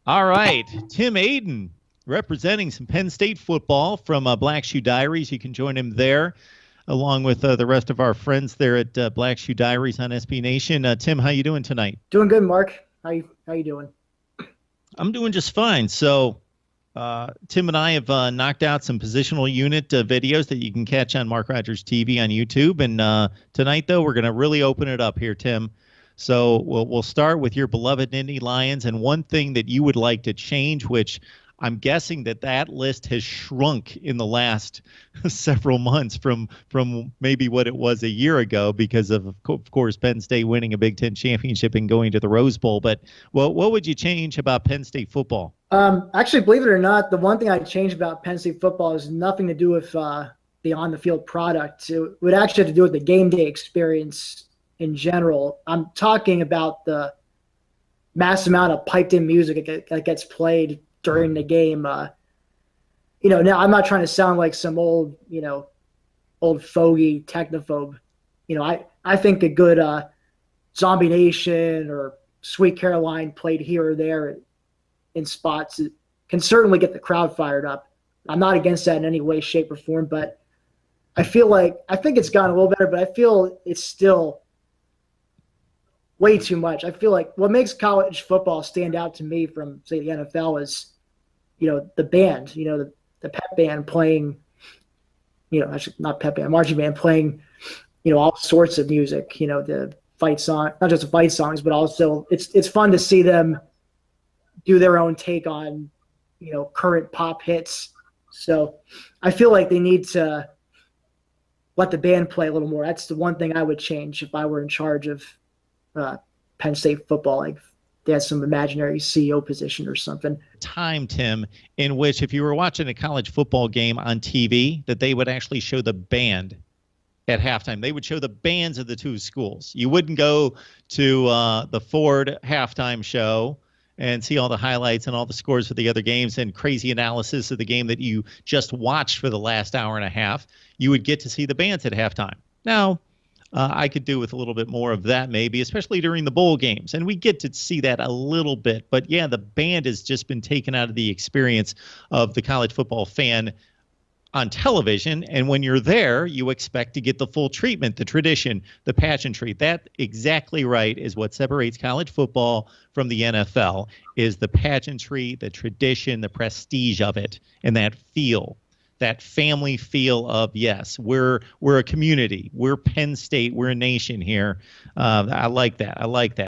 All right, Tim Aiden representing some Penn State football from Black Shoe Diaries. You can join him there along with the rest of our friends there at Black Shoe Diaries on SB Nation. Tim, how you doing tonight? Doing good, Mark. How you doing? I'm doing just fine. So Tim and I have knocked out some positional unit videos that you can catch on Mark Rogers TV on YouTube. And tonight, though, we're going to really open it up here, Tim. So we'll start with your beloved Nittany Lions and one thing that you would like to change, which I'm guessing that list has shrunk in the last several months from maybe what it was a year ago because of course, Penn State winning a Big Ten championship and going to the Rose Bowl. But what would you change about Penn State football? Actually, believe it or not, the one thing I'd change about Penn State football has nothing to do with the on-the-field product. It would actually have to do with the game day experience in general. I'm talking about the mass amount of piped-in music that gets played during the game. Now I'm not trying to sound like some old fogey technophobe. I think a good Zombie Nation or Sweet Caroline played here or there in spots can certainly get the crowd fired up. I'm not against that in any way, shape, or form, but I think it's gotten a little better, but I feel it's still way too much. I feel like what makes college football stand out to me from, say, the NFL is, the band, the pep band playing, actually not pep band, marching band playing, all sorts of music, the fight song, not just the fight songs, but also it's fun to see them do their own take on, current pop hits. So I feel like they need to let the band play a little more. That's the one thing I would change if I were in charge of Penn State football. Like they had some imaginary CEO position or something. Time, Tim, in which if you were watching a college football game on TV, that they would actually show the band at halftime. They would show the bands of the two schools. You wouldn't go to the Ford halftime show and see all the highlights and all the scores for the other games and crazy analysis of the game that you just watched for the last hour and a half. You would get to see the bands at halftime. Now, I could do with a little bit more of that maybe, especially during the bowl games. And we get to see that a little bit. But, yeah, the band has just been taken out of the experience of the college football fan on television. And when you're there, you expect to get the full treatment, the tradition, the pageantry. That exactly right is what separates college football from the NFL, is the pageantry, the tradition, the prestige of it, and that feel. That family feel of, yes, we're a community. We're Penn State. We're a nation here. I like that.